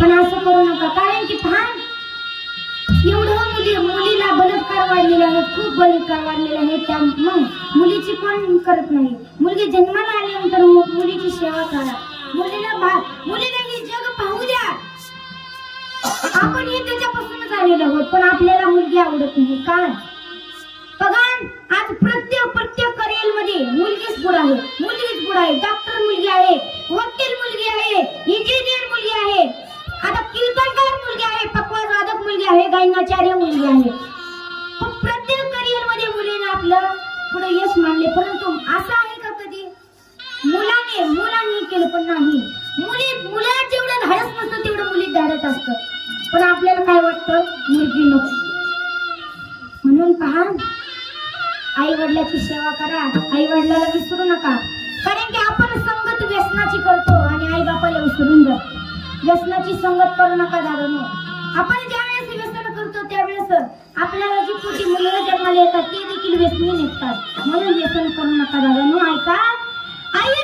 पण असं करू नका, कारण की पहा एवढं मुलीला बलात्कार वाढलेले आहेत, खूप बलात्कार वाढलेले आहेत. त्या मग मुलीची कोण करत नाही. मुलगी जन्माला आल्यानंतर मुलीची सेवा करा. मुलीला हे जग पाहू द्या. आपण हे त्याच्यापासूनच आलेलो आहोत, पण आपल्याला मुलगी आवडत नाही. काय बघा, आज प्रत्येक करिअर मध्ये मुलगीच पुढे आहे, मुलगीच पुढे आहे. डॉक्टर मुलगी आहे, वकील मुलगी आहे, इंजिनियर मुलगी आहे, आता कीर्तनकार मुलगी आहे, पकवाज वादक मुलगी आहे, गायनाचार्य मुलगी आहे. प्रत्येक करिअर मध्ये मुलीने आपलं पुढे यश मानले. परंतु असं आहे का कधी मुलांनी केलं? पण नाही. मुलात जेवढं धाडस नसतं तेवढं मुलीत धाडत असतं. पण आपल्याला काय वाटतं, मुलगी नको. म्हणून पहा, आई वडिलाची सेवा करा, आई वडिलाला विसरू नका. कारण की आपण संगत व्यसनाची करतो आणि आई बापाला विसरून जातो. व्यसनाची संगत करू नका दादांनो. आपण ज्या वेळेस व्यसन करतो त्यावेळेस आपल्याला जी छोटी मुलं जन्माला येतात ते देखील व्यसनी निघतात. म्हणून व्यसन करू नका दादांनो. ऐका, आई